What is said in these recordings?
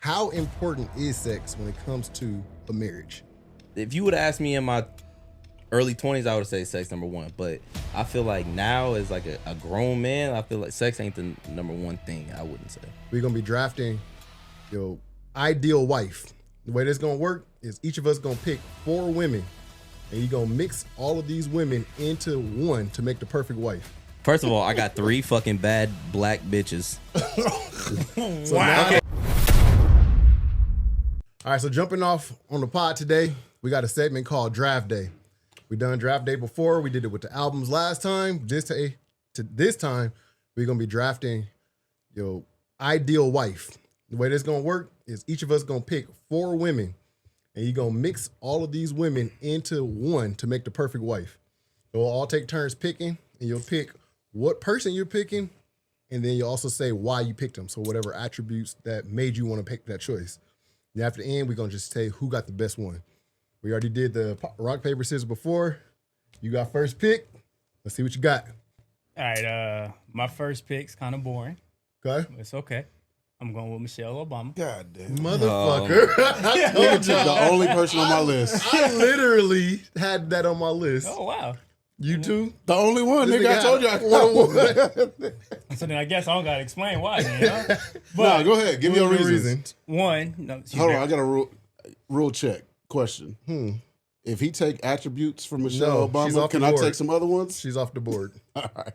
how important is sex when it comes to a marriage? If you would have asked me in my early 20s, I would say sex number one. But I feel like now as like a grown man, I feel like sex ain't the number one thing. I wouldn't say. We're gonna be drafting your ideal wife. The way this gonna work is each of us gonna pick 4 women, and you're gonna mix all of these women into one to make the perfect wife. First of all, I got 3 fucking bad black bitches. So wow. All right, so jumping off on the pod today, we got a segment called Draft Day. We done Draft Day before. We did it with the albums last time. This time, we're gonna be drafting your ideal wife. The way this gonna work is each of us gonna pick 4 women, and you're gonna mix all of these women into one to make the perfect wife. So we'll all take turns picking, and you'll pick what person you're picking, and then you also say why you picked them. So whatever attributes that made you want to pick that choice. And after the end, we're gonna just say who got the best one. We already did the rock, paper, scissors before. You got first pick. Let's see what you got. All right, my first pick's kind of boring. Okay. It's okay. I'm going with Michelle Obama. God damn. Motherfucker. I told y'all. The only person on my list. I literally had that on my list. Oh, wow. You too? The only one. Nigga, I told you I one. So then I guess I don't got to explain why then, huh? Nah, go ahead. Give me your reasons. One. No, Hold on, I got a rule check question. If he take attributes from Michelle Obama, can I take some other ones? She's off the board. All right.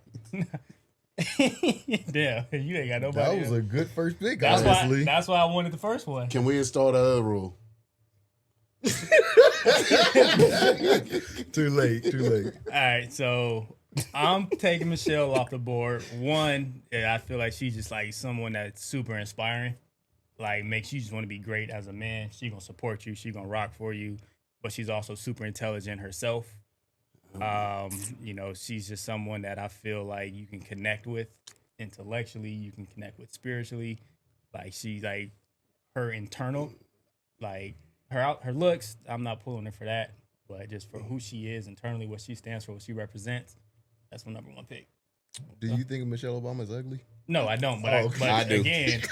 Damn, you ain't got nobody. That was a good first pick, that's honestly. That's why I wanted the first one. Can we install that other rule? Too late. All right, so I'm taking Michelle off the board. One, I feel like she's just like someone that's super inspiring. Like makes you just want to be great as a man. She gonna support you. She gonna rock for you. But she's also super intelligent herself. She's just someone that I feel like you can connect with intellectually. You can connect with spiritually. Like she's like her internal, like her looks. I'm not pulling her for that, but just for who she is internally, what she stands for, what she represents. That's my number one pick. Do you think Michelle Obama is ugly? No, I don't. But, I do. Again,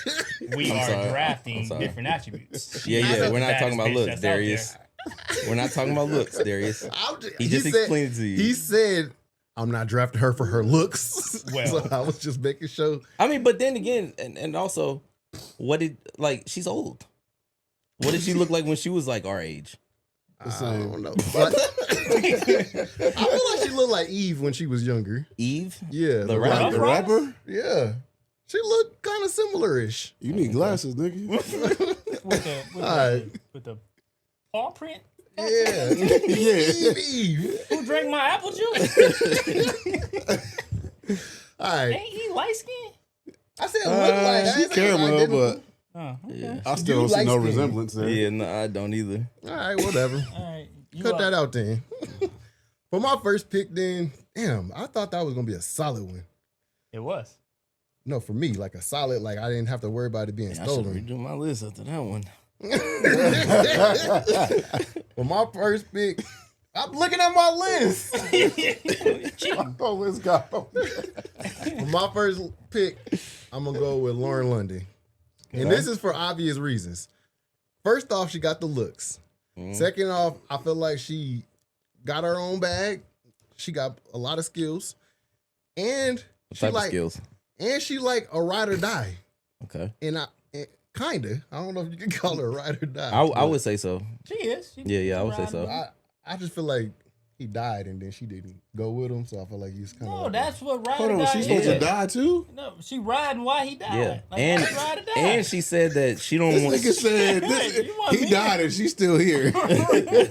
we are drafting different attributes. Yeah. We're not talking about looks, Darius. We're not talking about looks, Darius. He just explained it to you. He said, I'm not drafting her for her looks. Well, so I was just making sure. I mean, but then again, and also, she's old. What did she look like when she was like our age? I don't know. But I feel like she looked like Eve when she was younger. Eve? Yeah. The rapper? Yeah. She looked kind of similar-ish. You need glasses, nigga. with the paw print? Yeah. Eve. Who drank my apple juice? All right. Ain't he light skinned? I said look like she caramel, but okay. I still don't see no resemblance there. Yeah, no, I don't either. All right, whatever. All right. Cut that out then. For my first pick then, damn, I thought that was going to be a solid one. It was. No, for me, like a solid, like I didn't have to worry about it being stolen. I should redo my list after that one. For my first pick, I'm looking at my list. Oh, let's go. For my first pick, I'm going to go with Lauren London. And this is for obvious reasons. First off, she got the looks. Second off, I feel like she got her own bag. She got a lot of skills. And skills? And she like a ride or die. Okay. And kinda. I don't know if you can call her a ride or die. I would say so. She is. Yeah, I would say so. I just feel like he died and then she didn't go with him, so I feel like he's kind of. No, that's what ride Hold or on, die she's supposed to die too? No, she riding why he died. Yeah, Like, ride or die. and she said that she don't This want. nigga said he died and she's still here.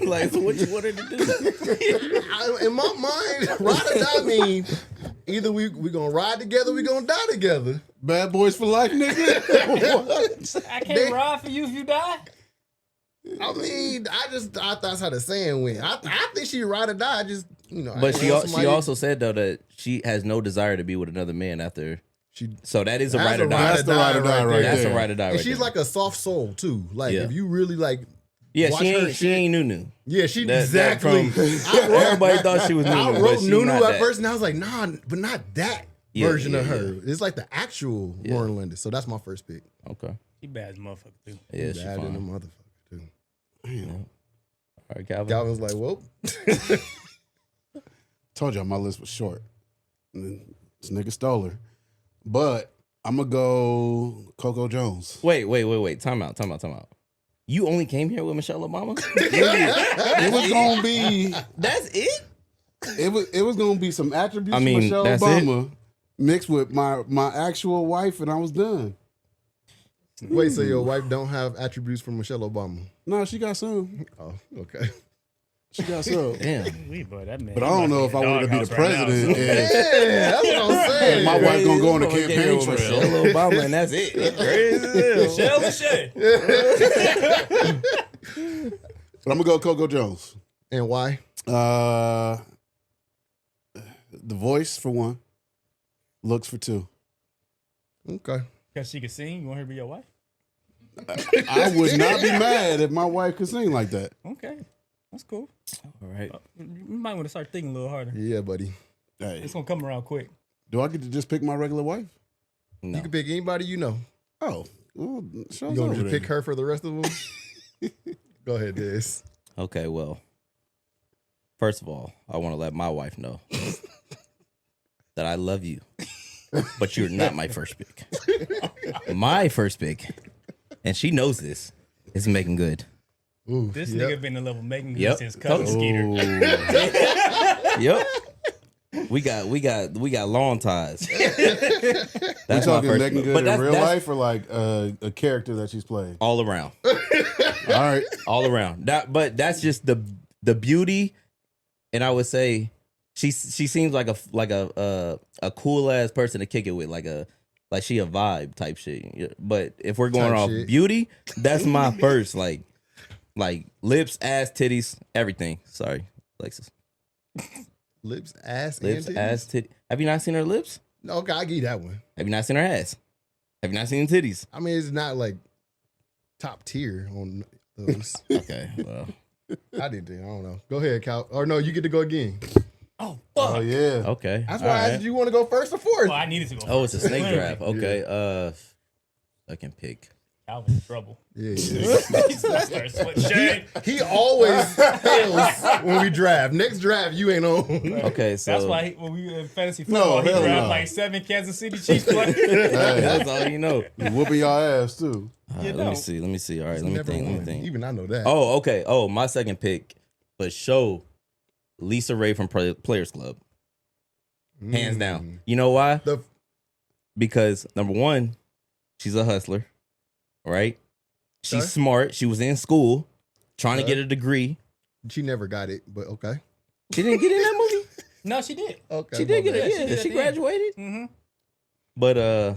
Like, so what you want her to do? In my mind, ride or die means either we gonna ride together, we gonna die together. Bad boys for life, nigga. What? I can't ride for you if you die. I mean, I thought that's how the saying went. I think she ride or die. Just But she also said though that she has no desire to be with another man after. So that is a ride or die. That's the ride or die right there. That's a ride or die. And right she's there. like a soft soul too. Like if you really like. Yeah, watch she ain't Nunu. Yeah, exactly. Everybody thought she was Nunu. I wrote Nunu at first, and I was like, nah, but not that version of her. Yeah. It's like the actual Lauren London. So that's my first pick. Okay. She bad as a motherfucker too. Yeah, she Bad in the fine. motherfucker too. Yeah. All right, Calvin. Calvin's like, whoop. Told y'all my list was short. And then this nigga stole her. But I'm going to go Coco Jones. Wait. Time out. You only came here with Michelle Obama? It was going to be... That's it? It was going to be some attributes I mean, of Michelle that's Obama mixed with my actual wife, and I was done. Wait, so your wife don't have attributes from Michelle Obama? No, she got some. Oh, okay. She got some. Damn. But that man. But I don't know if I wanted to be the president. Yeah, that's what I'm saying. My wife gonna go on the Crazy. campaign With trail. Michelle Obama, and that's it. That's crazy. Michelle Lachey. But I'm gonna go Coco Jones. And why? The voice for one, looks for two. Okay. Because she can sing. You want her to be your wife? I would not be mad if my wife could sing like that. Okay. That's cool. All right. You might want to start thinking a little harder. Yeah, buddy. Hey, It's going to come around quick. do I get to just pick my regular wife? No. You can pick anybody you know. Oh, well, You show's gonna over just there. pick her for the rest of them? Go ahead, Diz. Okay, well, first of all, I want to let my wife know that I love you, but you're not my first pick. My first pick, and she knows this, is Making Good. Ooh, This yep. nigga been in love with Megan Yep. since Cousin Told Skeeter. Yep. We got long ties. We That's talking my first Megan pick. Good But in that's, real that's life or like a character that she's playing? all around. All right. All around. But that's just the beauty, and I would say she seems like a cool ass person to kick it with, like she a vibe type shit. But if we're going Type off shit. beauty, that's my first like lips, ass, titties, everything. Sorry, Alexis. Lips, ass, Lips, and ass, titties. Have you not seen her lips? Okay, I give you that one. Have you not seen her ass? Have you not seen titties? I mean, it's not like top tier on those. Okay, well, I didn't think. I don't know. Go ahead, Cal. Or no, you get to go again. Oh, fuck. Oh yeah. okay. That's all why I right. asked you want to go first or fourth. Well, I needed to go Oh, it's a first. snake Clearly. draft. Okay. Second pick. Calvin's in trouble. Yeah. He's gonna start sweating shade. He always fails when we draft. Next draft, you ain't on. Okay, so That's why when we in fantasy football, he hell grabbed no. like 7 Kansas City Chiefs players. that's all you know. Whooping y'all ass too. Let know. me see. All right, let me Never think. won. Even I know that. Oh, okay. Oh, my second pick, for sure, Lisa Ray from Players Club, hands down. You know why? The Because number one, she's a hustler, right? She's Okay. smart. She was in school trying to Okay. get a degree. She never got it, but okay. She didn't get in that movie. No, she did. Okay. She did my get bad. it. she Yeah, did she at the end. graduated. Mm-hmm. But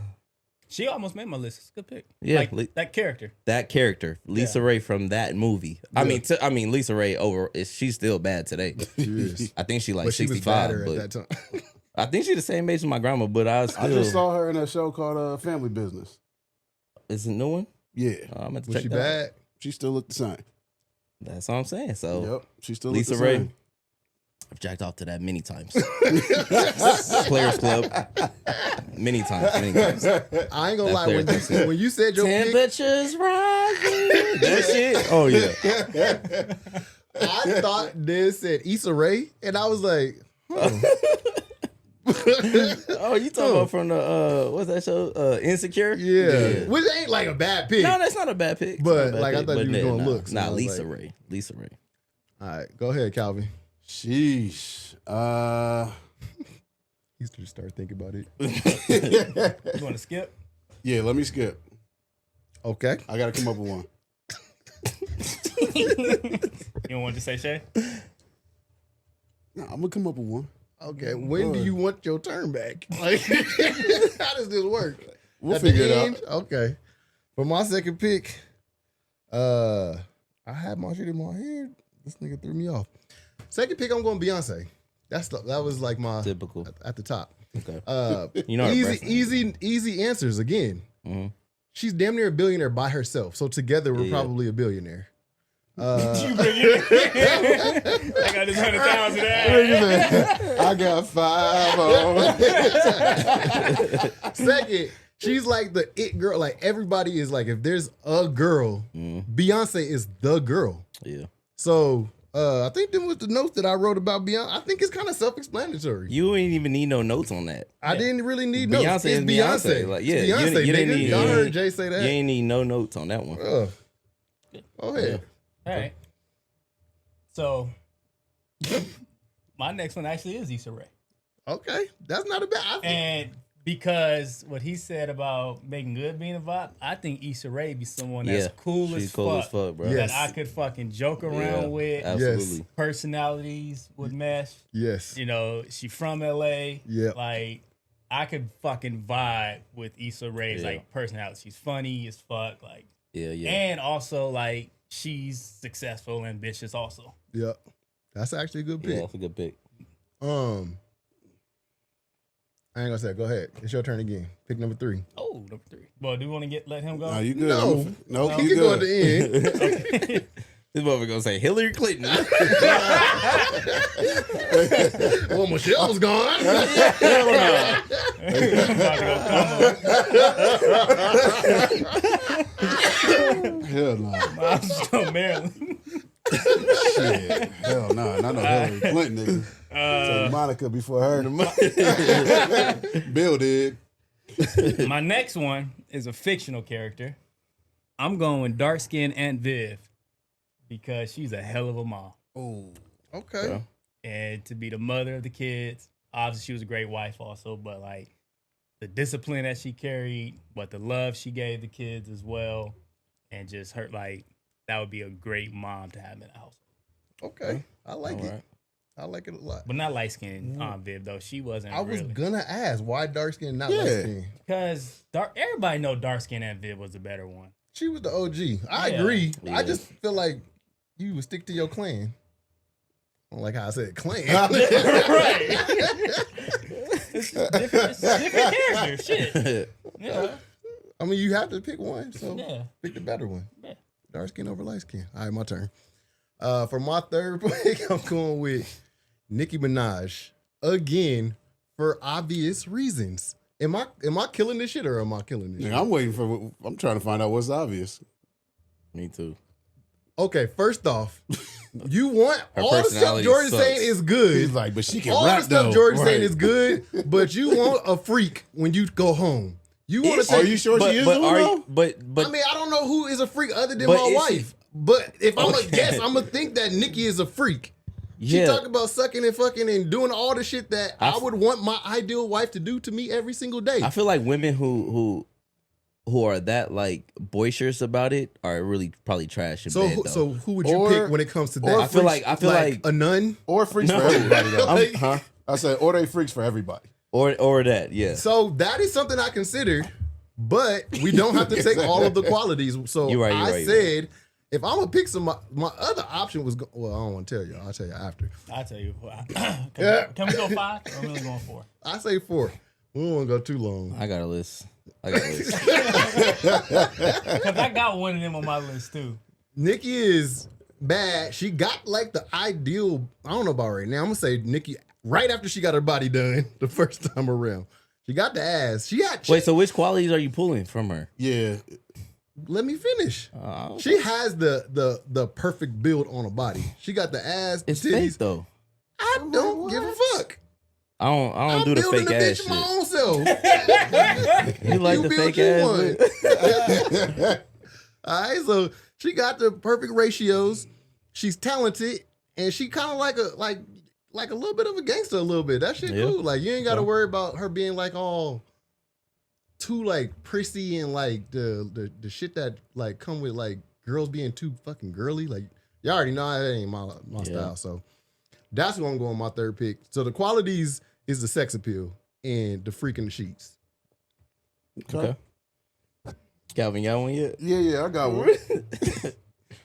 She almost made my list. It's a good pick. Yeah, Like, that character. that character, Lisa Ray from that movie. I Yeah. mean, Lisa Ray she's still bad today. She is. I think she like But she was 65. badder But at that time. I think she's the same age as my grandma. But I still. I just saw her in a show called Family Business. It's a new one. Yeah. I'm gonna Was check she that out. bad? She still looked the same. That's all I'm saying. So Yep. She still Lisa looked the Ray. same. I've jacked off to that many times. Players Club. Many times. I ain't gonna lie. That's When you said your pick, Temperatures rising. That shit. Oh yeah. I thought this said Issa Rae, and I was like, Oh, you talking about from the what's that show? Insecure? yeah. Which ain't like a bad pick. No, that's not a bad pick. It's But, not a bad like, I pick, thought you but was doing nah, looks, and I Nah, was Lisa like- Ray. Lisa Ray. All right, go ahead, Calvin. Sheesh. He just started thinking about it. You want to skip? Yeah, let me skip. Okay. I gotta come up with one. You don't want to say Shay? No, I'm gonna come up with one. Okay. When do you want your turn back? Like, how does this work? We'll At the figure it end? out. Okay. For my second pick, I had my shit in my head. This nigga threw me off. Second pick, I'm going Beyonce. That was like my Typical. at the top. Okay. You know her easy answers again. Mhm. She's damn near a billionaire by herself. So together we're Yeah. probably a billionaire. You bring it. I got this 100,000 ass. I got 5 on. Second, She's like the it girl. Like everybody is like, if there's a girl, Beyonce is the girl. Yeah. So I think them was the notes that I wrote about Beyonce. I think it's kind of self-explanatory. You ain't even need no notes on that. I didn't really need notes. Beyonce It's is Beyonce. Like, yeah, It's Beyonce, you didn't nigga. need. Y'all heard Jay say that. You ain't need no notes on that one. Go ahead. All right. So my next one actually is Issa Rae. Okay, that's not a bad. And because what he said about Making Good being a vibe, I think Issa Rae be someone that's cool she's as cool fuck. as fuck, bro. Yes. That I could fucking joke around with. Absolutely. Yes. Personalities would mesh. Yes. You know, she from LA. Yeah. Like, I could fucking vibe with Issa Rae's Yeah. like personality. She's funny as fuck. Like, Yeah. and also like she's successful and ambitious also. Yep. That's actually a good pick. Yeah, that's a good pick. I ain't gonna say it. Go ahead. It's your turn again. Pick number 3. Oh, number 3. Well, do you want to let him go? No, you good. No. Nope, He you can good. go at the end. This motherfucker gonna say Hillary Clinton. Well, Michelle's gone. Hell no. I'm about to go combo. Hell no. I'm still Maryland. Shit. Hell no. Not no Hillary Clinton, nigga. Say Monica before her. Bill did. My next one is a fictional character. I'm going with dark-skinned Aunt Viv because she's a hell of a mom. Oh, okay. And to be the mother of the kids, obviously she was a great wife also, but like the discipline that she carried, but the love she gave the kids as well, and just her, like, that would be a great mom to have in the house. Okay. I like it. Right. I like it a lot. But not light-skinned Aunt Viv, though. She wasn't I was really. gonna ask why dark skin, not light skin. Because everybody know dark-skinned Aunt Viv was the better one. She was the OG. I Yeah. agree. Yeah. I just feel like you would stick to your clan. I don't like how I said clan. Right. It's different characters. Shit. Yeah. I mean, you have to pick one, so Yeah. pick the better one. Yeah. Dark skin over light skin. All right, my turn. For my third pick, I'm going with Nicki Minaj again for obvious reasons. Am I killing this shit or am I killing this? Nigga, I'm trying to find out what's obvious. Me too. Okay, first off, you want Her all the stuff personality Jordan's sucks. saying is good. He's like, but she can all rap the stuff though. Jordan's saying Right. is good, but you want a freak when you go home. You want to Are say, you sure she is? But though? are you, but I mean, I don't know who is a freak other than But my is she- wife. But if I'm Okay. a guess, I'm gonna think that Nikki is a freak. She yeah, talk about sucking and fucking and doing all the shit that I would want my ideal wife to do to me every single day. I feel like women who are that like boisterous about it are really probably trash in bed. So who would you Or- pick when it comes to that? or I feel like a nun. Or freaks for No. everybody though. Like- I said, or they freaks for everybody. or that, yeah. So that is something I considered, but we don't have to take all of the qualities. So You're right, you're I right, you're said, if I'm gonna pick my other option was, well, I don't want to tell you. I'll tell you after. I'll tell you. Yeah. Can we go 5? Or I'm really going 4. I say 4. We don't want to go too long. I got a list. Because I got one of them on my list too. Nikki is bad. She got like the ideal. I don't know about right now. I'm gonna say Nikki right after she got her body done the first time around. She got the ass. She got. Wait, so which qualities are you pulling from her? Yeah. Let me finish. Oh, She has the perfect build on a body. She got the ass, the it's fake titties. though. I don't give a fuck. I don't I'm do the building fake the ass bitch my shit. own self. You like the build fake you ass? one. All right, so she got the perfect ratios. She's talented, and she kind of like a little bit of a gangster. A little bit. That shit Yeah. cool. Like you ain't got to worry about her being like all too like prissy and like the shit that like come with like girls being too fucking girly. Like y'all already know that ain't my style. So that's who I'm going my third pick. So the qualities is the sex appeal and the freak in the sheets. Okay. Calvin, you got one yet? Yeah, I got one.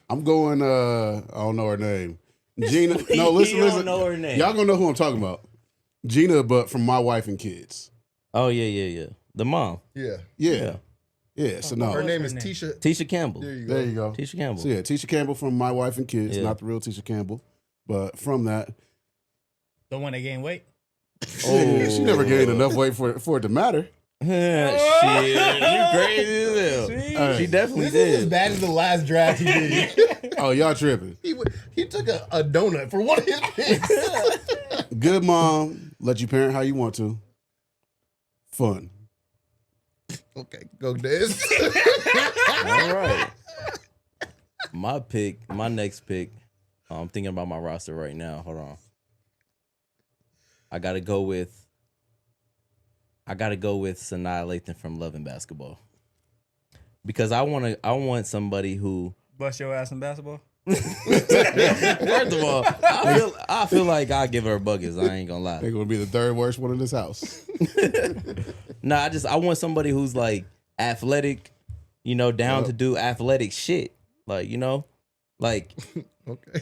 I'm going, I don't know her name. Gina. No, listen. You don't know her name. Y'all gonna know who I'm talking about. Gina, but from My Wife and Kids. Oh yeah. The mom. Yeah. Yeah. So no. Her name her is name? Tisha. Tisha Campbell. There you go. There you go. Tisha Campbell. So yeah, Tisha Campbell from My Wife and Kids, Yeah. not the real Tisha Campbell, but from that. The one that gained weight. Oh, she never gained enough weight for it to matter. Shit, you crazy as hell. She definitely This is as did. bad as the last draft he did. Oh, y'all tripping. He took a donut for one of his picks. Good mom, let you parent how you want to. Fun. Okay, go Des. All right. My next pick. I'm thinking about my roster right now. Hold on. I gotta go with Sanaa Lathan from Love and Basketball. Because I want somebody who Bust your ass in basketball. first of all, I feel like I'll give her buckets. I ain't gonna lie. They're gonna be the third worst one in this house. Nah, I want somebody who's like athletic, down to do athletic shit. Like, like Okay.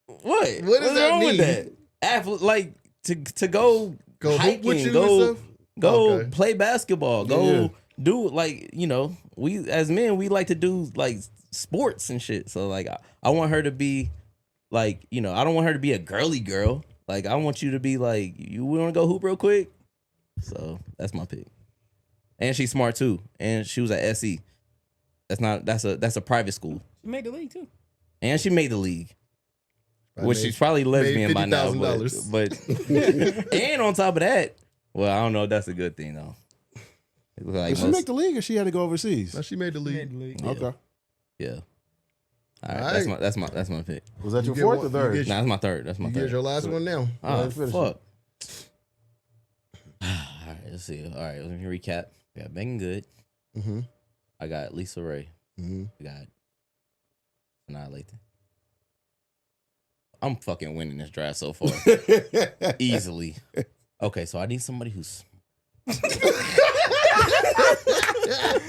what? What does What's that wrong mean? with that? Like to go Go hoop hiking, with you and go stuff? Okay. play basketball, go do like we as men we like to do like sports and shit. So like I want her to be like I don't want her to be a girly girl. Like I want you to be like you want to go hoop real quick. So that's my pick. And she's smart too. And she was at SE. That's a private school. She made the league too. And she made the league. I Which made- she's probably lesbian made by now. $50,000. But and on top of that, well, I don't know if that's a good thing though. It was like Did she most- make the league or she had to go overseas? No, she made the She league. made the league. Yeah. Okay. yeah. All All right, right. that's my pick. Was that You your get fourth one- or third? you get- Nah, that's my third. That's my You third. get your last one now. Oh, Let's finish it. fuck. All right, let's see. All right, let me recap. I got Megan Good. Mm-hmm. I got Lisa Ray. Mm-hmm. I got Sanaa Lathan. I'm fucking winning this draft so far. Easily. Okay, so I need somebody who's She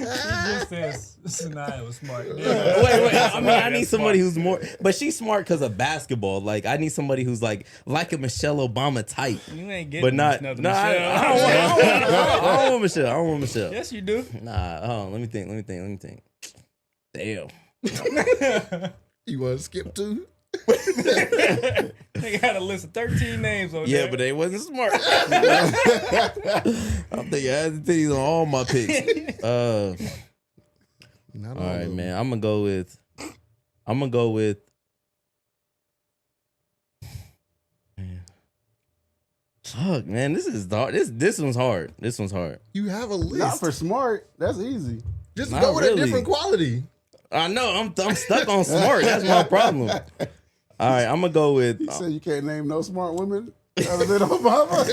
just says Sanaa was smart. wait. I mean, I need somebody who's more, but she's smart because of basketball. Like, I need somebody who's like a Michelle Obama type, You ain't getting but not. nothing, Nah, Michelle. I don't want Michelle. I don't want Michelle. Yes, you do. Nah, hold on. Let me think. Damn. You want to skip two? They got a list of 13 names over Yeah, there. but they wasn't smart. I'm thinking I had titties on all my picks. Not All all right, of them. man. I'm gonna go with. Man. Fuck, man. This is hard. This one's hard. This one's hard. You have a list. Not for smart. That's easy. Just Not go with a really. different quality. I know. I'm stuck on smart. That's my problem. All right, I'm gonna go with. You said you can't name no smart women other than Obama.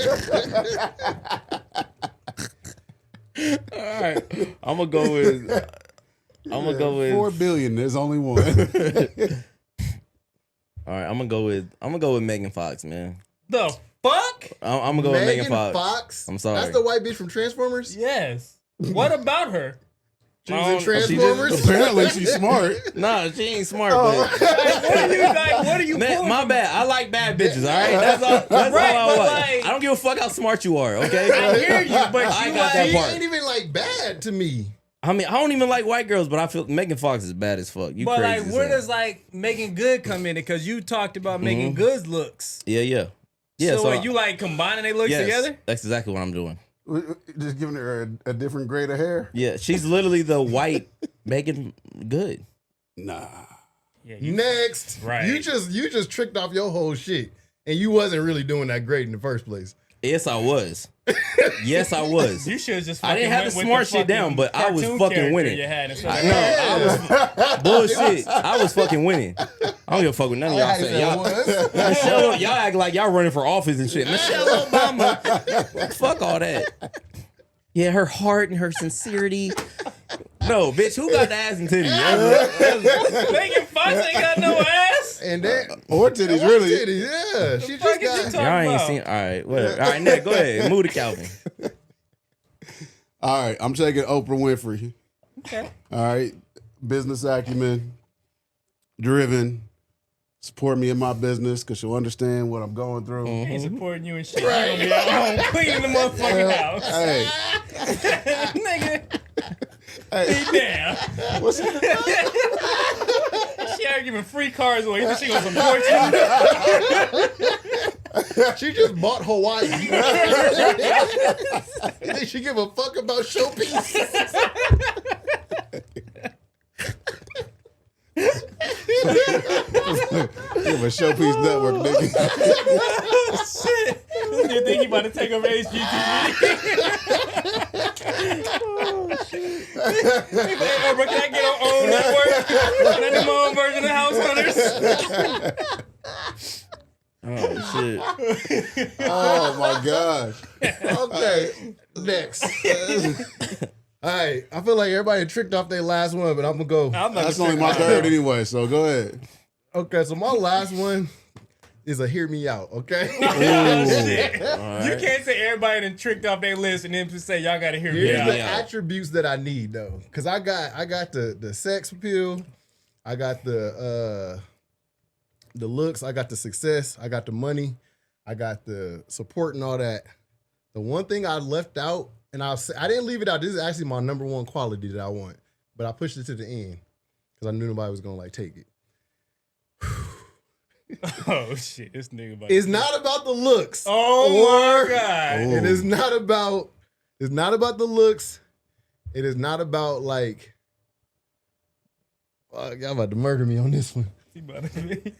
All right, I'm gonna go with. 4 billion. There's only one. All right, I'm gonna go with Megan Fox, man. The fuck? I'm gonna go with Megan Fox. Fox. I'm sorry. That's the white bitch from Transformers. Yes. What about her? She was in she Transformers. Apparently she's smart. Nah, she ain't smart, What are you Man, pulling my from? bad. I like bad bitches. All right, that's all. That's Right, all I but like. like- I don't give a fuck how smart you are. Okay, I hear you, but I you got like, that She part. ain't even like bad to me. I mean, I don't even like white girls, but I feel Megan Fox is bad as fuck. You but crazy? like, as where hell. does like Megan Good come in? Because you talked about Megan Good's looks. Yeah. So are you like combining their looks yes, together? That's exactly what I'm doing. Just giving her a different grade of hair. Yeah, she's literally the white Megan Good. Nah. Yeah, Next, Right. You just tricked off your whole shit, and you wasn't really doing that great in the first place. Yes, I was. Yes, I was. You should just. I didn't have fucking the went with smart shit down, fucking but I was cartoon fucking character winning. You had instead I of- know. I was bullshit. I was fucking winning. I don't give a fuck with none of y'all saying. Y'all, Michelle, y'all act like y'all running for office and shit. Michelle Obama. Fuck all that. Yeah, her heart and her sincerity. No, bitch, who got the ass and titties? Megan Fox ain't got no ass. And that Or titties, really. titties, yeah, she fuck just is you got. talking Y'all ain't about? seen. All right, whatever. All right, Ned, go ahead. Move to Calvin. All right, I'm taking Oprah Winfrey. Okay. All right, business acumen, driven, support me in my business because she'll understand what I'm going through. I ain't supporting you and shit. Right. You gonna be at home cleaning the motherfucking house. Hey, Nigga. hey, Damn. what's She out giving free cars away. You think she gonna support you? She just bought Hawaii. Did she give a fuck about showpiece? Give a Showpiece Network, nigga. Shit. This nigga think he about to take over HGTV. Oh, shit. Hey, bro, can I get our own network? Can I do my own version of House Hunters? Oh shit. Oh my gosh. Okay, next. All right, I feel like everybody tricked off their last one, but I'm gonna go. That's only my third anyway, so go ahead. Okay, so my last one is a hear me out, okay? Oh, shit. All You right. can't say everybody done tricked off their list and then just say y'all gotta hear me Here's out. the attributes that I need though, because I got the sex appeal, I got the looks, I got the success, I got the money, I got the support and all that. The one thing I left out, and I didn't leave it out. This is actually my number one quality that I want, but I pushed it to the end because I knew nobody was gonna like take it. Oh shit, this nigga about It's not about the looks. Oh my god. It is not about. It's not about the looks. It is not about like. Fuck, y'all about to murder me on this one. He about to be-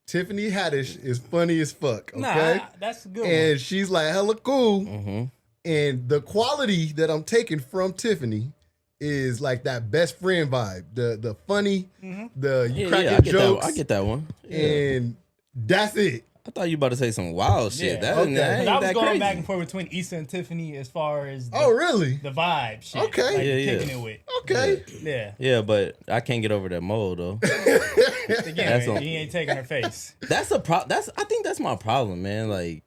Tiffany Haddish is funny as fuck. Okay, Nah, that's a good and she's like hella cool. Mm-hmm. And the quality that I'm taking from Tiffany is like that best friend vibe. The funny, the you cracking I get jokes. that. I get that one. Yeah. And that's it. I thought you about to say some wild shit. Yeah. That, Okay. that ain't one. I was that going crazy. back and forth between Issa and Tiffany as far as the, Oh really? the vibe shit. Okay. Like Yeah, kicking yeah. it with. Okay. Yeah. Yeah, but I can't get over that mold though. Again, That's man, on- he ain't taking her face. That's a I think that's my problem, man. Like,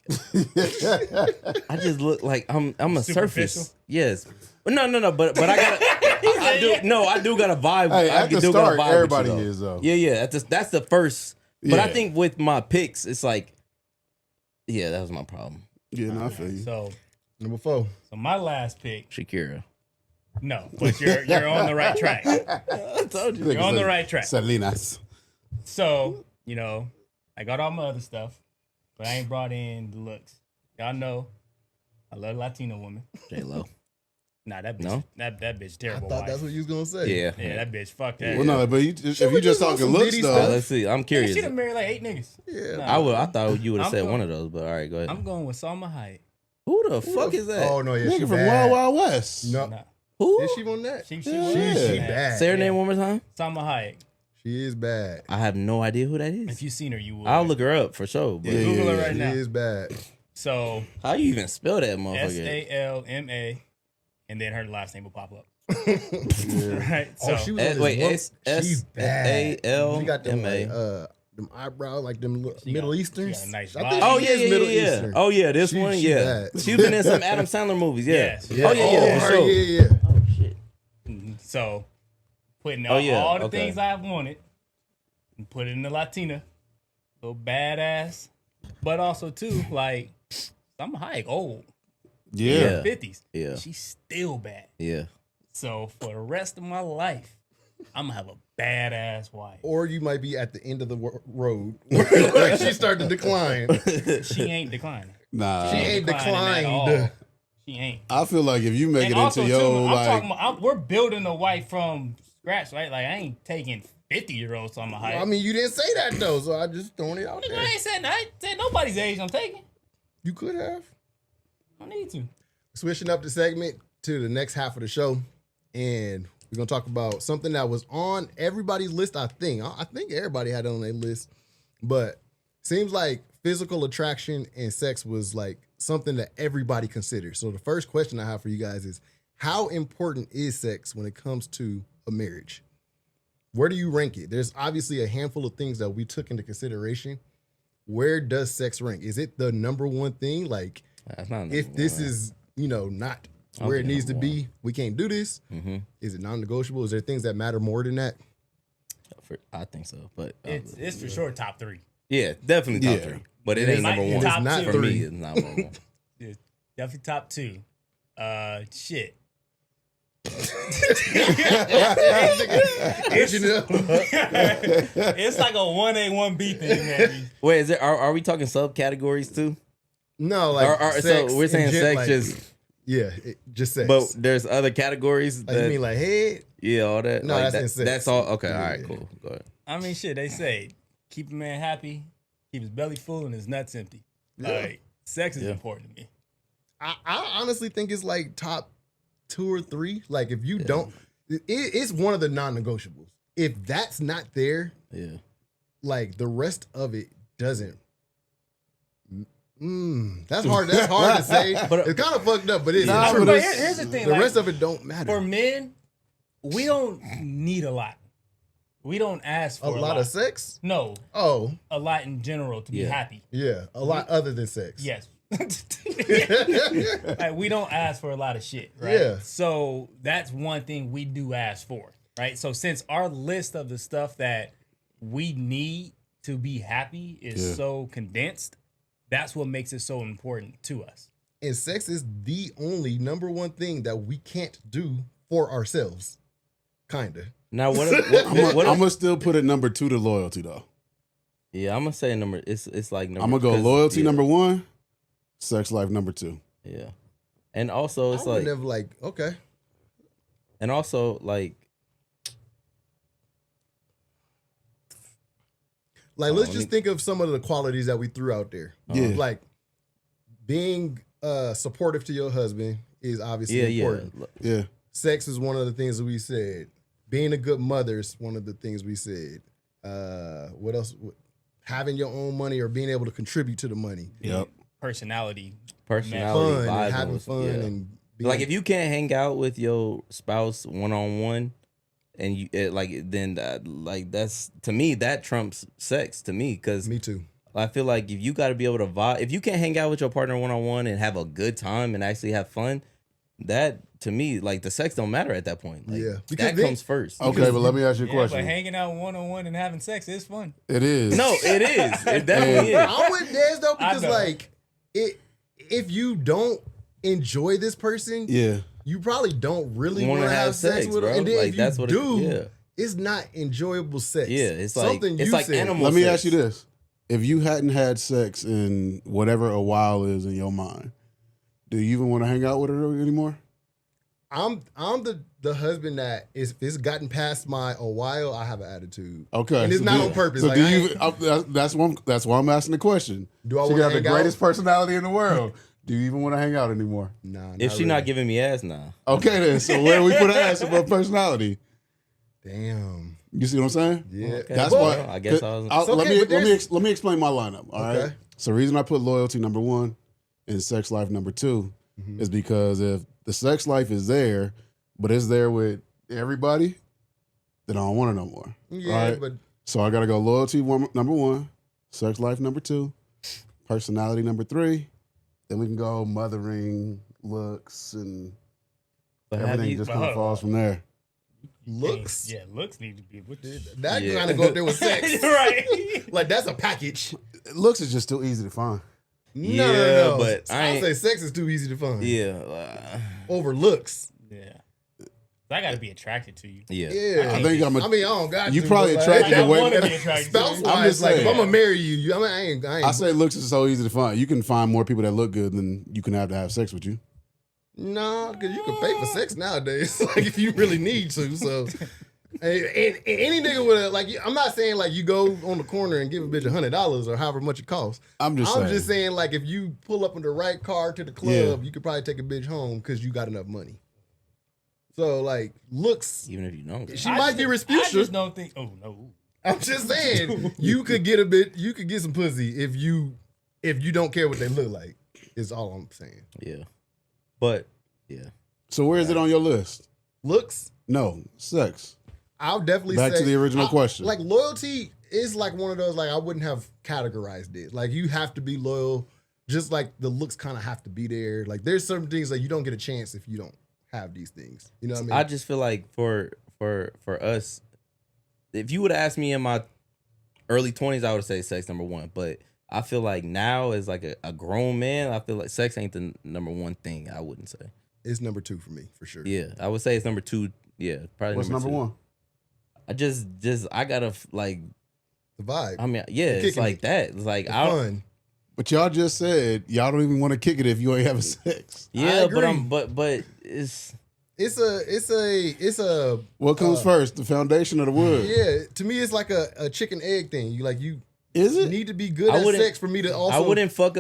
I just look like I'm a Superficial? surface. Yes. No. But I got. I do got a vibe. Hey, I at the do got a start, vibe with you, everybody though. is though. Yeah. That's the first. But I Yeah. think with my picks, it's like, yeah, that was my problem. Yeah, no, I feel you. So Number 4. my last pick, Shakira. no, but you're on the right track. I told you. You're on the right track. Salinas. So, I got all my other stuff, but I ain't brought in the looks. Y'all know I love Latino women. J Lo. Nah, that bitch, No? that bitch I terrible. thought wife. that's what you was gonna say. Yeah. Yeah, that bitch, fuck that. Well, no, but if you was just just on talking some looks Diddy though, stuff. Let's see. I'm curious. She done married like 8 niggas. Yeah. Nah. I thought you would have I'm said going- one of those, but all right, go ahead. I'm going with Salma Hayek. Who the fuck is that? Oh no, yeah, she nigga from bad. Wild Wild West. No, Nah, Who? is she on that? she Yeah. She bad. bad. Say her name one more time. Salma Hayek. She is bad. I have no idea who that If is. you seen her, you would. I'll look her up for sure. But Yeah. Google her right She now. is bad. So how you even spell that motherfucker? Salma, and then her last name will pop up. Yeah. Right. So Oh, she was on this Wait, one- S She's bad. A-L-M-A. She got them like, them eyebrows like them Middle got- Easterns. she got a nice I vibe. think Oh she yeah, is yeah, Middle yeah. Eastern. Oh yeah, this She- one, she yeah. bad. She's been in some Adam Sandler movies, yeah. Yes. Oh yeah, yeah, for her, sure. yeah. Oh shit. So putting Oh, yeah, all the okay. things I've wanted and put it in the Latina, little badass, but also too like Salma Hayek old Yeah. 50s. Yeah. She's still bad. Yeah. So for the rest of my life, I'm gonna have a badass wife. Or you might be at the end of the road where she started to decline. She ain't declining. Nah. She ain't Declining at all. declined. She ain't. I feel like if you make And it also into too, your I'm like, talking about, we're building a wife from scratch, right? Like I ain't taking 50-year-olds on my height. I mean, you didn't say that though, so I just throwing it out Nigga, there. I ain't said nobody's age I'm taking. You could have. I don't need to. Switching up the segment to the next half of the show, and we're gonna talk about something that was on everybody's list. I think everybody had it on their list, but seems like physical attraction and sex was like something that everybody considers. So the first question I have for you guys is, how important is sex when it comes to a marriage? Where do you rank it? There's obviously a handful of things that we took into consideration. Where does sex rank? Is it the number one thing? Like, That's not if number this one. is, not don't where it think needs to number be, we can't do this. Mhm. Is it non-negotiable? Is there things that matter more than that? I think so, but It's for sure top 3. yeah, definitely top Yeah. 3. But it It ain't is number not- one. top not For three. me, it's not number one. It's definitely top 2. Shit. It's like a 1A, 1B thing, maybe. Wait, is it? Are we talking subcategories too? No, like sex so we're saying sex like, just just sex. But there's other categories. Like, you mean like head? Yeah, all that. No, like that's in sex. That's all. Okay, Yeah, all right, yeah. cool. Go ahead. I mean, shit, they say keep a man happy, keep his belly full and his nuts empty. Yeah. Like, sex is important to me. I honestly think it's like top 2 or 3. Like if you don't, it's one of the non-negotiables. If that's not there, like the rest of it doesn't. That's hard. That's hard to say. But it's kind of fucked up. But it's true. But here's the thing: the like, rest of it don't matter. For men, we don't need a lot. We don't ask for a lot of sex. No. Oh, a lot in general to be happy. Yeah, a lot other than sex. Yes. Like, we don't ask for a lot of shit, right? Yeah. So that's one thing we do ask for, right? So since our list of the stuff that we need to be happy is so condensed, that's what makes it so important to us. And sex is the only number one thing that we can't do for ourselves. Kinda. Now what? I'm gonna still put it number 2 to loyalty though. Yeah, I'm gonna say number. It's like number. I'm gonna go loyalty number 1, sex life number 2. Yeah, and also it's like never like okay. And also like let's just think of some of the qualities that we threw out there. Yeah, like being supportive to your husband is obviously important. Yeah. Sex is one of the things that we said. Being a good mother is one of the things we said. What else? Having your own money or being able to contribute to the money. Yep. Personality, fun, and having fun, and being, like if you can't hang out with your spouse one-on-one, and you then that's to me that trumps sex to me, because me too. I feel like if you got to be able to vibe, if you can't hang out with your partner one-on-one and have a good time and actually have fun, that to me, like, the sex don't matter at that point. Like, that comes first. Okay, but let me ask you a question. But hanging out one-on-one and having sex is fun. It is. No, it is. It definitely is. I'm with Des though, because like if you don't enjoy this person, you probably don't really want to have sex with them. And then if you do, it's not enjoyable sex. Yeah, it's like something it's you like said. animal Let me sex. ask you this: if you hadn't had sex in whatever a while is in your mind, do you even want to hang out with her anymore? I'm the husband that if it's gotten past a while, I have an attitude. Okay, and it's not on purpose. So like, do you? That's why I'm asking the question. Do I she want to got hang the out? greatest personality in the world. Do you even want to hang out anymore? Nah. If she really. not giving me ass, nah. Okay then. So where do we put her ass about personality? Damn. You see what I'm saying? Yeah. Okay. That's Well, why. I guess I was. Let me explain my lineup. All right. Okay. So the reason I put loyalty number 1 and sex life number 2 is because if the sex life is there, but it's there with everybody, then I don't want it no more. Yeah, right? but So I gotta go loyalty number 1, sex life number 2, personality number 3. Then we can go mothering, looks, and But have everything you- just kind of falls from there. looks. Yeah, looks need to be. That Yeah. kind of go up there with sex. Right. Like that's a package. Looks is just too easy to find. No. but I I'd ain't- say sex is too easy to find. Yeah. Over looks. Yeah. I got to be attracted to you. Yeah. Yeah. I think I mean, I don't got You to, probably but, attracted I the way. want to be attracted to you. Spouse I'm wise, just like saying. if I'm gonna marry you, I mean, I ain't. I say looks is so easy to find. You can find more people that look good than you can have to have sex with you. No, because you can pay for sex nowadays. Like if you really need to. So, and any nigga with I'm not saying like you go on the corner and give a bitch $100 or however much it costs. I'm just saying. like if you pull up in the right car to the club, you could probably take a bitch home because you got enough money. So like looks, Even if you don't. she might be I Rasputia. just don't think. Oh no. I'm just saying you could get you could get some pussy if you don't care what they look like. Is all I'm saying. Yeah. But yeah. So where is it on your list? Looks. No, sex. I'll definitely Back say, to the original question. Like loyalty is like one of those like I wouldn't have categorized it. Like you have to be loyal, just like the looks kind of have to be there. Like there's certain things that you don't get a chance if you don't have these things. You know what I mean? I just feel like for us, if you would have asked me in my early 20s, I would say sex number 1. But I feel like now as like a grown man, I feel like sex ain't the number 1 thing. I wouldn't say. It's number 2 for me for sure. Yeah, I would say it's number 2. Yeah, probably. What's number 2. 1? I gotta like. The vibe. I mean, yeah, it's kicking like it. that. It's like The I. fun. But y'all just said y'all don't even want to kick it if you ain't having sex. Yeah, but agree. but it's. It's a What comes first, the foundation or the wood? yeah. To me, it's like a chicken egg thing. You Is it? need to be good I at wouldn't- sex for me to also. I wouldn't fuck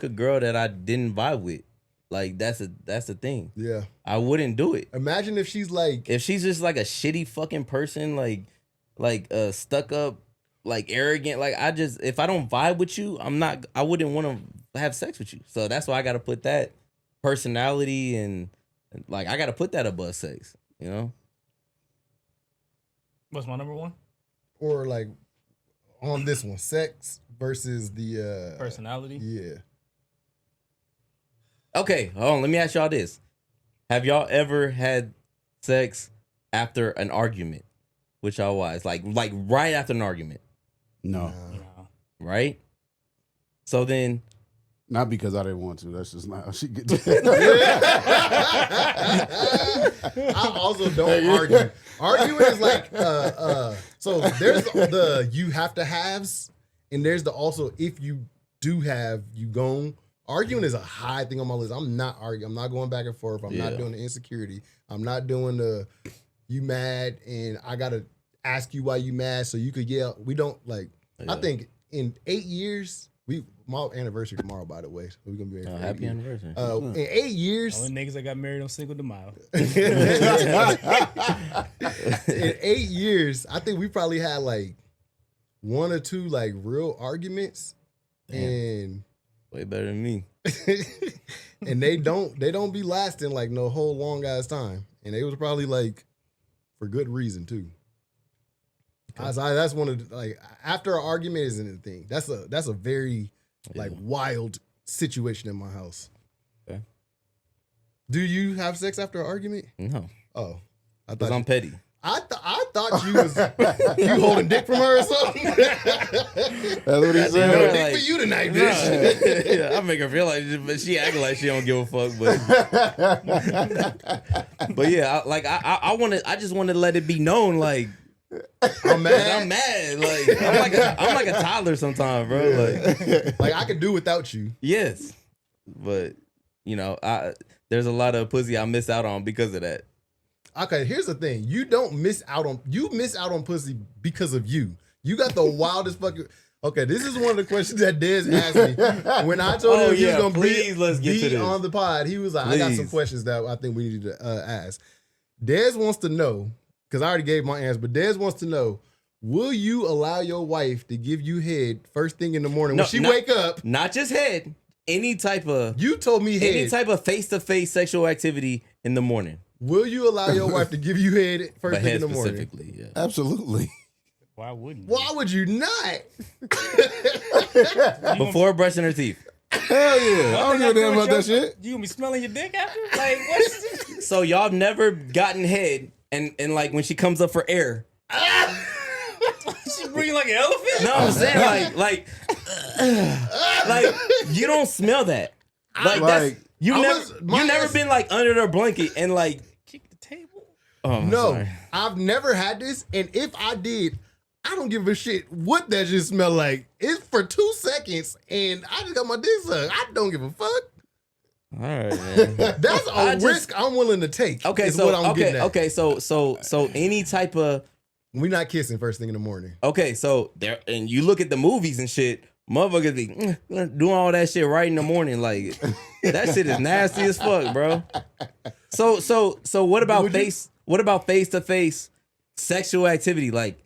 a girl that I didn't vibe with. Like that's the thing. Yeah. I wouldn't do it. Imagine if she's like. If she's just like a shitty fucking person, like stuck up, like arrogant, like if I don't vibe with you, I wouldn't want to have sex with you. So that's why I got to put that personality and like I got to put that above sex, you know? What's my number 1? Or like on this one, sex versus the Personality. Yeah. Okay, hold on, let me ask y'all this. Have y'all ever had sex after an argument with y'all wives? Like right after an argument, No. No. right? So then Not because I didn't want to. That's just not how she gets. I also don't argue. Arguing is like so there's the you have to haves, and there's the also if you do have you gone. Arguing is a high thing on my list. I'm not arguing. I'm not going back and forth. I'm not doing the insecurity. I'm not doing the you mad and I gotta ask you why you mad so you could yell. We don't like. I think in 8 years my anniversary tomorrow, by the way. So we're gonna be married for 8 happy years. anniversary. In 8 years, All the niggas that got married on Cinco de Mayo. in 8 years, I think we probably had like 1 or 2 like real arguments, and Way better than me. and they don't be lasting like no whole long ass time, and they was probably like for good reason too. That's one of the, like after an argument isn't a thing. That's a very like wild situation in my house. Okay. Do you have sex after an argument? No, Oh, I because thought I'm petty. I thought you was you holding dick from her or something. That's what he No said. dick for you tonight, bitch. Yeah, I make her feel like, but she acting like she don't give a fuck. But yeah, I just want to let it be known, like I'm mad. I'm mad. Like I'm like a toddler sometimes, bro. Like I could do without you. Yes, but you know, there's a lot of pussy I miss out on because of that. Okay, here's the thing. You miss out on pussy because of you. You got the wildest fucking. Okay, this is one of the questions that Dez asked me when I told him he was gonna let's get to be this. on the pod. He was like, I got some Please. questions that I think we need to ask. Dez wants to know, because I already gave my answer, but Dez wants to know, will you allow your wife to give you head first thing in the morning when she wake up? Not just head, any type of You told me head. any type of face-to-face sexual activity in the morning. Will you allow your wife to give you head first But thing head in the morning? specifically, yeah. Absolutely. Why wouldn't you? Why would you not? Before brushing her teeth. Hell yeah. I don't give a damn about that shit. You gonna be smelling your dick after? Like, what's So y'all have never gotten head and like when she comes up for air. she breathing like an elephant? No, I'm saying like you don't smell that. Like that's you never been like under their blanket and like Kick the table. oh No, sorry. I've never had this, and if I did, I don't give a shit what that shit smell like. It's for 2 seconds, and I just got my dick sucked. I don't give a fuck. All right, man. That's a risk I'm willing to take. Okay, is so what I'm getting at. so any type of We're not kissing first thing in the morning. okay, so there and you look at the movies and shit, motherfuckers be doing all that shit right in the morning, like that shit is nasty as fuck, bro. So what about What about face to face sexual activity, like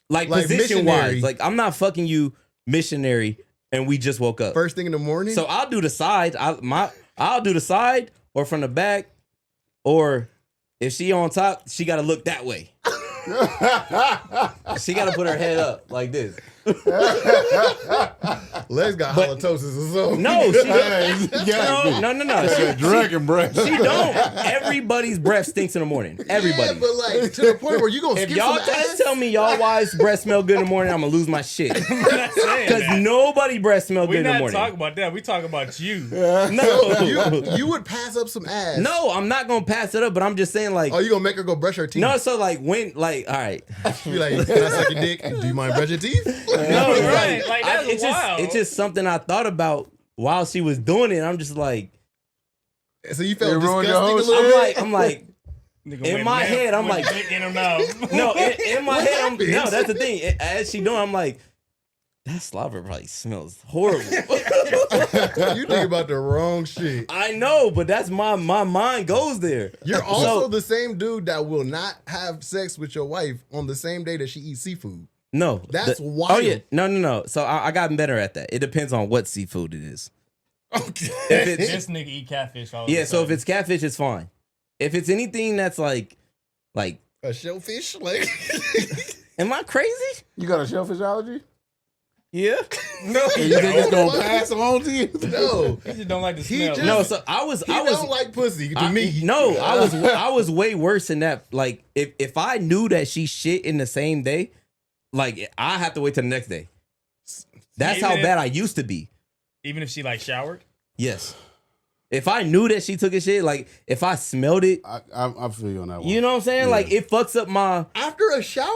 position missionary. wise? Like I'm not fucking you missionary, and we just woke up. First thing in the morning? So I'll do the side. I'll do the side or from the back, or if she on top, she got to look that way. She got to put her head up like this. Legs got But- halitosis or something. No, she no. Dragon breath. She don't. Everybody's breath stinks in the morning. Everybody. Yeah, but like to the point where you gonna If skip y'all some try ass. to tell me y'all wives breath smell good in the morning, I'm gonna lose my shit. I'm not saying Because that. nobody breath smell We're good in the not morning. talking about that. We talking about you. No, you would pass up some ass. no, I'm not gonna pass it up. But I'm just saying, like, Oh, you gonna make her go brush her teeth? no. So like when, like, all right, Be like, can I suck your dick? Do you mind brush your teeth? no, it's Right, like, that's wild. it's just something I thought about while she was doing it. I'm just like, So you felt It ruined disgusting your a whole little bit? I'm like. Nigga In went my limp head, I'm with like- the dick in her mouth. No, in my What head, happened? no, that's the thing. As she doing, I'm like, that slobber probably smells horrible. You think about the wrong shit. I know, but that's my mind goes there. You're also So- the same dude that will not have sex with your wife on the same day that she eats seafood. No, That's Oh wild. yeah, no. So I gotten better at that. It depends on what seafood it is. Okay. If it's This nigga eat catfish all yeah, the so if time. it's catfish, it's fine. If it's anything that's like, A shellfish? Like am I crazy? You got a shellfish allergy? Yeah. No, And you think it's gonna pass on to you? no. he just don't like the He smell. just- No, so I was He don't like pussy to me. No, I was way worse than that. Like if I knew that she shit in the same day, like I have to wait till the next day. That's Even how if- bad I used to be. Even if she like showered. Yes. If I knew that she took a shit, like if I smelled it, I feel you on that one. you know what I'm saying? Yeah. Like it fucks up my After a shower?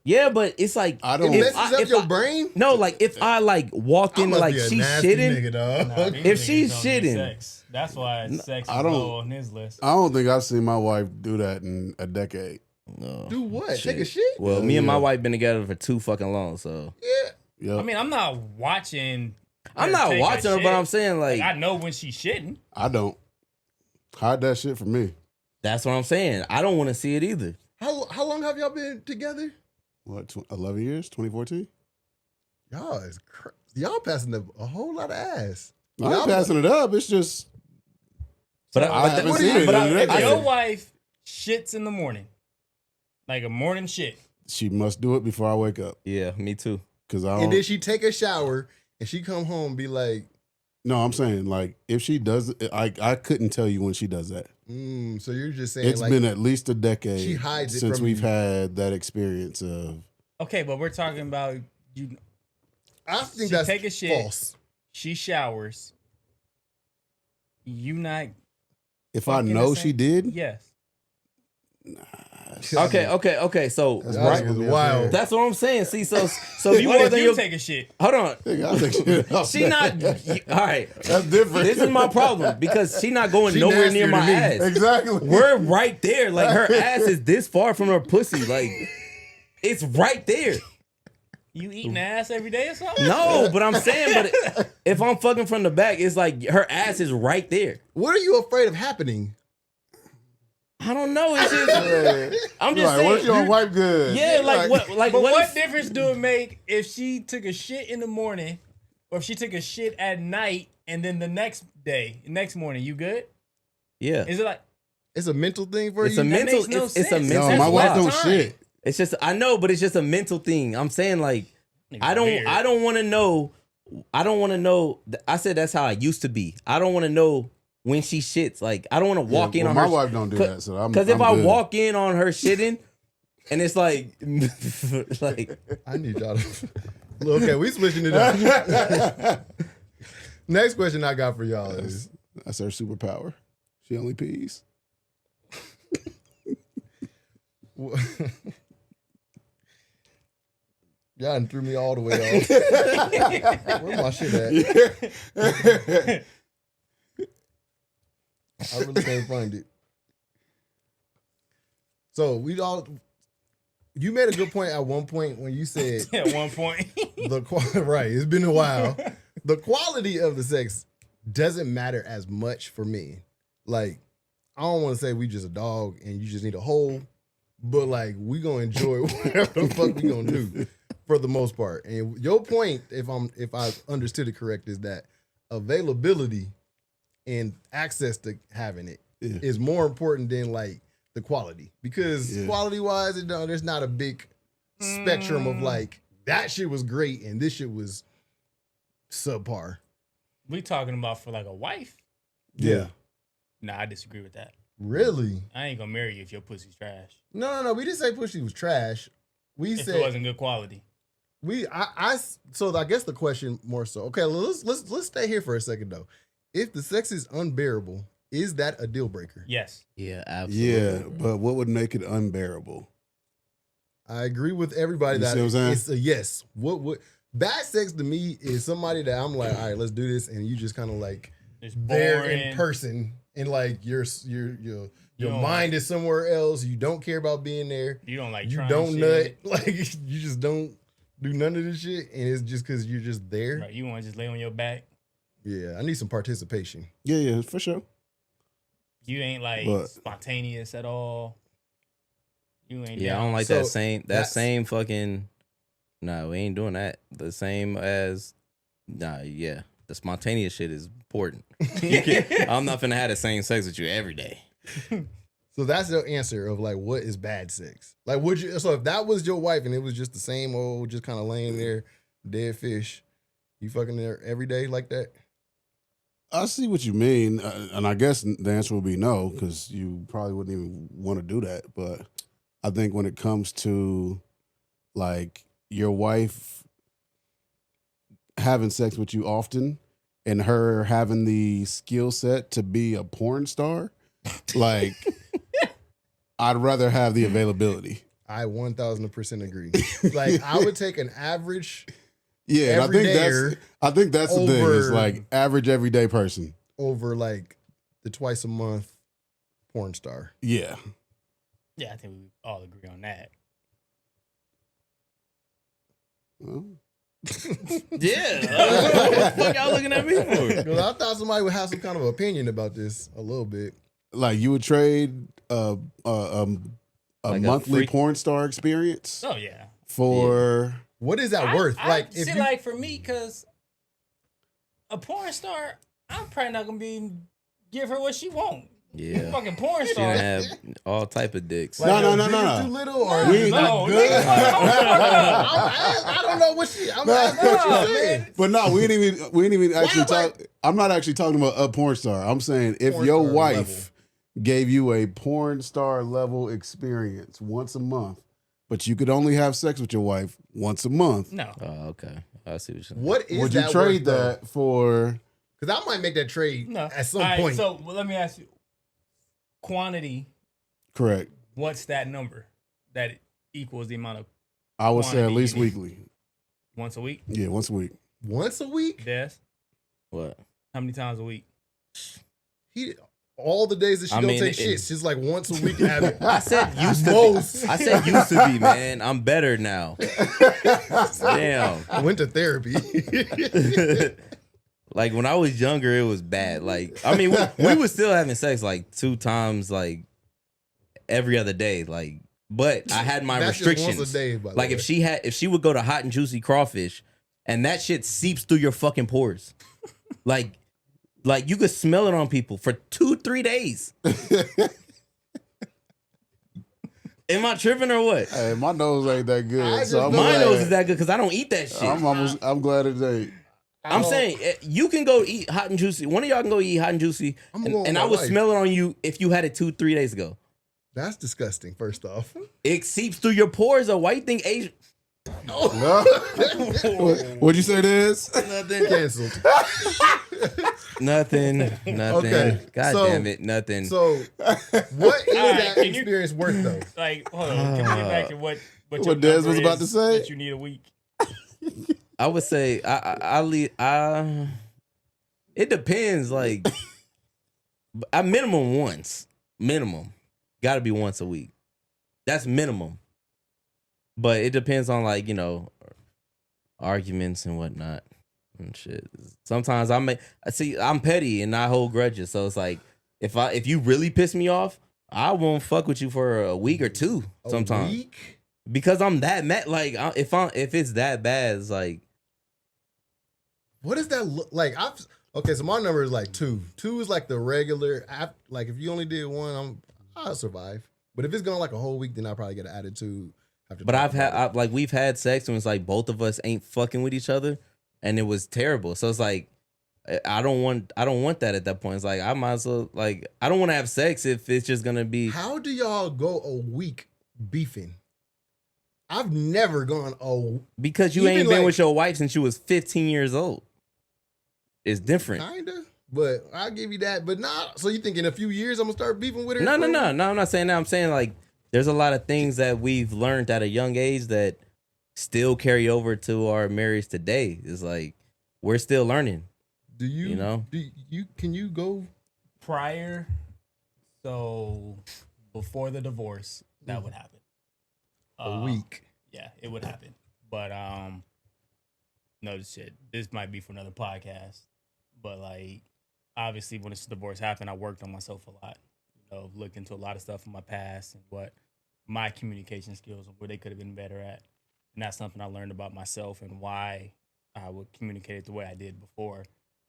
yeah, but it's like I don't- It If messes up your brain? No, like if I like walk I in must like be a she's nasty shitting. nigga, dog. Nah, these If niggas she's don't do shitting- sex. That's why sex I is don't- low on his list. I don't think I've seen my wife do that in a decade. No. Do what? Shit. Take a shit? Well, me and my Yeah. wife been together for too fucking long, so Yeah. Yep. I mean, I'm not watching. I'm her not take a watching her, shit. but I'm saying like I know when she's shitting. I don't. Hide that shit from me. that's what I'm saying. I don't want to see it either. How long have y'all been together? What, 11 years? 2014? Y'all passing a whole lot of ass. I Y'all- ain't passing it up. It's just But I haven't what do seen you- it. but in I- a If decade. your wife shits in the morning, like a morning shit, She must do it before I wake up. Yeah, me too. Cause I And don't. then she take a shower and she come home and be like, No, I'm saying like if she does it, I couldn't tell you when she does that. so you're just saying It's like been at least a decade she hides it since from we've you. had that experience of okay, but we're talking about you. I think she that's take a shit. false. She showers. You not if I fucking know the she same- did. Yes. Okay. So Y'all right, niggas wild. that's what I'm saying. See, so if you What more if than you your take a shit? hold on, I'll take shit off she that. not all right. That's different. This is my problem because she not going She nowhere nastier near my than me. ass. Exactly. We're right there. Like her ass is this far from her pussy. Like it's right there. You eating ass every day or something? No, but I'm saying, but if I'm fucking from the back, it's like her ass is right there. What are you afraid of happening? I don't know. It's just I'm just Like, saying. what if your wife good? Yeah, like what? Like But what if- difference do it make if she took a shit in the morning or if she took a shit at night and then the next morning, you good? Yeah, Is it like It's a mental thing for it's you. a mental. makes no It's a sense. mental. No, my wife block. don't time. shit. It's just I know, but it's just a mental thing. I'm saying like I weird. don't want to know. I don't want to know. I said that's how I used to be. I don't want to know when she shits. Like I don't want to walk in well, on my her. wife don't do that, so I'm Because if I'm I good. walk in on her shitting, and it's like, like I need y'all to. Okay, we switching it up. Next question I got for y'all is: That's her superpower. She only pees. Y'all done threw me all the way off. Where my shit at? I really can't find it. So you made a good point at one point when you said at one point? right. It's been a while. The quality of the sex doesn't matter as much for me. Like, I don't want to say we just a dog and you just need a hole, but like we gonna enjoy whatever the fuck we gonna do for the most part. And your point, if I understood it correct, is that availability and access to having it is more important than like the quality, because quality wise, there's not a big spectrum of like that shit was great and this shit was subpar. We talking about for like a wife? Yeah. Nah, I disagree with that. Really? I ain't gonna marry you if your pussy's trash. No. We didn't say pussy was trash. We If said it wasn't good quality. So I guess the question more so. Okay, let's stay here for a second though. If the sex is unbearable, is that a deal breaker? Yes. Yeah, absolutely. Yeah, but what would make it unbearable? I agree with everybody You that see what I'm saying? it's a yes. What would bad sex to me is somebody that I'm like, all right, let's do this, and you just kind of like It's there boring. in person, and like your don't mind is somewhere else. You don't care about being there. You don't like You trying don't shit. nut. Like you just don't do none of this shit, and it's just because you're just there. Right, you want to just lay on your back. Yeah, I need some participation. Yeah, for sure. You ain't like But- spontaneous at all. You ain't. Yeah, I down. don't like So, that that's- same fucking. No, we ain't doing that. The same as. Nah, yeah, the spontaneous shit is important. I'm not finna have the same sex with you every day. So that's the answer of like, what is bad sex? Like, would you? So if that was your wife and it was just the same old, just kind of laying there, dead fish, you fucking there every day like that? I see what you mean, and I guess the answer will be no, because you probably wouldn't even want to do that. But I think when it comes to like your wife having sex with you often and her having the skill set to be a porn star, like I'd rather have the availability. I 1000% agree. Like, I would take an average Yeah, and Everydayer I think that's the thing. Is over- like average everyday person. over like the twice a month porn star. Yeah. Yeah, I think we all agree on that. Well, Yeah, what the fuck y'all looking at me for? Because I thought somebody would have some kind of opinion about this a little bit. like you would trade a Like a monthly freak- porn star experience Oh yeah. for What is that worth? Like, if see, you like for me, because a porn star, I'm probably not gonna give her what she want. Yeah, Fucking porn she star. done have all type of dicks. like, No, your no, dick no. is too little or We- it's not No, good. nigga, I don't know what she. I'm asking what No, she said. But no, we ain't even actually Why- talk. I'm not actually talking about a porn star. I'm saying if Porn your star wife gave you a porn star level experience once a month, but you could only have sex with your wife once a month, No. Oh, okay. I see what you're saying. What is would you that trade worth, that for? Because I might make that trade No. at some All right, point. So let me ask you, quantity. Correct. What's that number that equals the amount of I would say at Quantity least you need. weekly. once a week? Yeah, once a week. Once a week, Des, What? how many times a week? he all the days that she I don't mean, take it- shit, she's like once a week. At I said used to most. be. I said used to be, man. I'm better now. Damn. I went to therapy. Like when I was younger, it was bad. Like I mean, we was still having sex like 2 times, like every other day. Like, but I had my That's just restrictions. once a day, by the Like way. if she would go to hot and juicy crawfish, and that shit seeps through your fucking pores, like you could smell it on people for 2-3 days. Am I tripping or what? Hey, my nose ain't that I good, just so I'm feel My like- nose is that good because I don't eat that shit. I'm glad it ain't. I'm saying you can go eat hot and juicy. One of y'all can go eat hot and juicy, I'm and, going and with I my would wife. smell it on you if you had it 2-3 days ago. That's disgusting. First off, It seeps through your pores. A white thing, Asian. No? What'd you say this? Nothing. canceled. Nothing. Okay, God so- damn it. Nothing. So, what is All right, that can you- experience worth though? Like, hold on. Can we get back to what your What Des was number about is to say? that you need a week? I would say it depends. Like, I minimum once. Minimum. Got to be once a week. That's minimum. But it depends on like, arguments and whatnot and shit. Sometimes I'm petty and I hold grudges. So it's like if you really piss me off, I won't fuck with you for a week or 2 sometimes. A week? Because I'm that mad. Like if it's that bad, it's like What does that look like? Okay, so my number is like 2. 2 is like the regular. Like if you only did one, I'll survive. But if it's going like a whole week, then I'll probably get an attitude. But we've had sex when it's like both of us ain't fucking with each other, and it was terrible. So it's like I don't want that at that point. It's like I might as well like I don't want to have sex if it's just gonna be. How do y'all go a week beefing? I've never gone Because you even ain't been like- with your wife since you was 15 years old. It's different. kinda, but I'll give you that. But not. So you think in a few years I'm gonna start beefing with her? No. I'm not saying that. I'm saying like there's a lot of things that we've learned at a young age that still carry over to our marriage today. It's like we're still learning. Do you? You know? Can you go? Prior, so before the divorce, that would happen. A week. Yeah, it would happen. But no shit. This might be for another podcast. But like, obviously, when this divorce happened, I worked on myself a lot. You know, looked into a lot of stuff in my past and what my communication skills and where they could have been better at. And that's something I learned about myself and why I would communicate it the way I did before.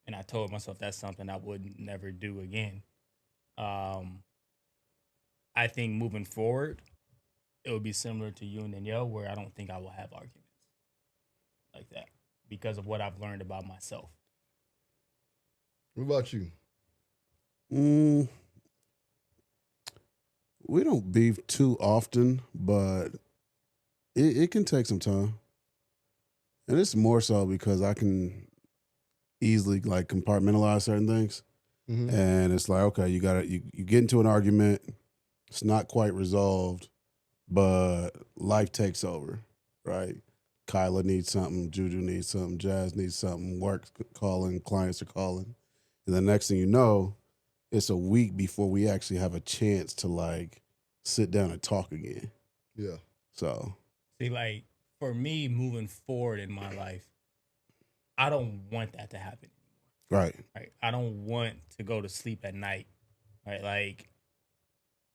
And I told myself that's something I would never do again. I think moving forward, it would be similar to you and Danielle, where I don't think I will have arguments like that because of what I've learned about myself. What about you? We don't beef too often, but it can take some time. And it's more so because I can easily like compartmentalize certain things. Mm-hmm. And it's like, okay, you get into an argument, it's not quite resolved, but life takes over, right? Kyla needs something, Juju needs something, Jazz needs something, work's calling, clients are calling. And the next thing you know, it's a week before we actually have a chance to like sit down and talk again. Yeah. So See, like for me, moving forward in my life, I don't want that to happen. right. Right? I don't want to go to sleep at night. Right? Like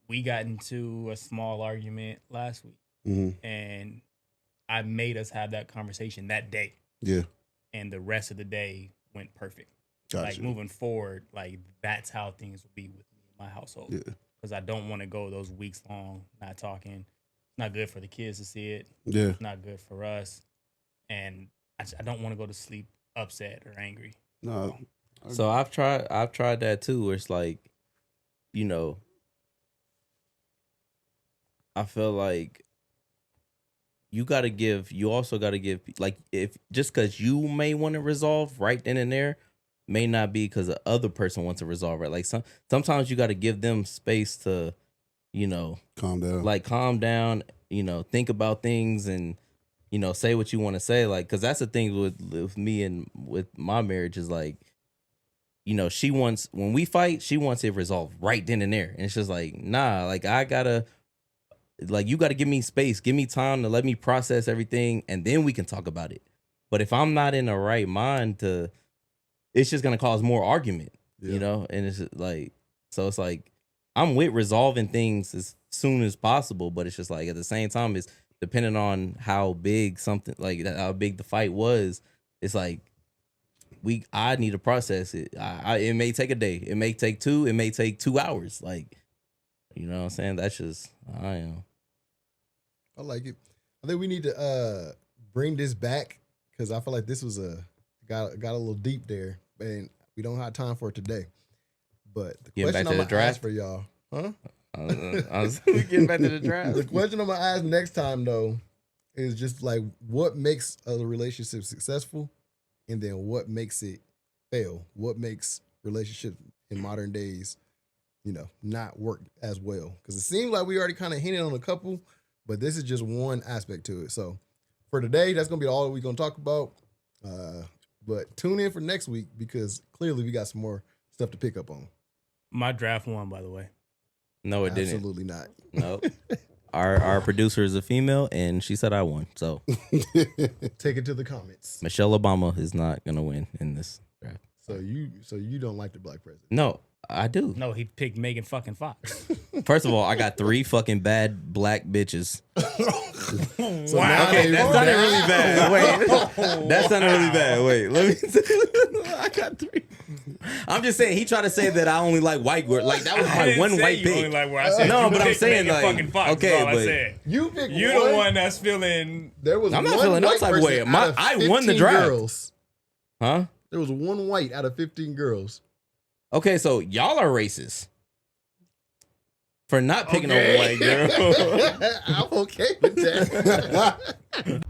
we got into a small argument last week, Mm-hmm. and I made us have that conversation that day, Yeah. and the rest of the day went perfect. Gotcha. Like moving forward, like that's how things will be with me in my household. Yeah. Because I don't want to go those weeks long not talking. It's not good for the kids to see it. Yeah. It's not good for us, and I don't want to go to sleep upset or angry. No. So I've tried that too, where it's like, you know, I feel like you also got to give, like, if just because you may want to resolve right then and there may not be because the other person wants to resolve it. Like sometimes you got to give them space to, you know, Calm down. like calm down, you know, think about things and, you know, say what you want to say. Like, because that's the thing with me and with my marriage is like, you know, when we fight, she wants it resolved right then and there. And it's just like, nah, like you got to give me space, give me time to let me process everything. And then we can talk about it. But if I'm not in the right mind it's just going to cause more argument, you know? And it's just like, so it's like, I'm with resolving things as soon as possible, but it's just like, at the same time, it's depending on how big how big the fight was. It's like, I need to process it. It may take a day. It may take 2. It may take 2 hours. Like, you know what I'm saying? That's just, I am. I like it. I think we need to bring this back because I feel like this was got a little deep there, and we don't have time for it today. But the Getting question back to I'm the gonna draft? ask for y'all, huh? I was getting back to the draft. The question I'm gonna ask next time though is just like what makes a relationship successful, and then what makes it fail. What makes relationships in modern days, you know, not work as well? Because it seems like we already kind of hinted on a couple, but this is just one aspect to it. So for today, that's gonna be all we're gonna talk about. But tune in for next week because clearly we got some more stuff to pick up on. My draft won, by the way. No, it didn't. Absolutely not. No. Our producer is a female, and she said I won. So Take it to the comments. Michelle Obama is not gonna win in this draft. So you don't like the black president? No, I do. No, he picked Megan fucking Fox. First of all, I got 3 fucking bad black bitches. So Wow. now Okay, they that vote sounded down. really bad. Wait, that sounded really bad. Wait, let me. I got 3. I'm just saying he tried to say that I only like white girls. Like that was I my didn't one say white you pick. only like where I said No, you but I'm picked saying, Megan like, fucking Fox. okay, That's all I but- said. You pick You one. the one that's feeling. There was I'm not one feeling no white type of person way. out of I won the 15 draft. Girls. Huh? There was one white out of 15 girls. Okay, so y'all are racist for not picking Okay. a white girl. I'm okay with that.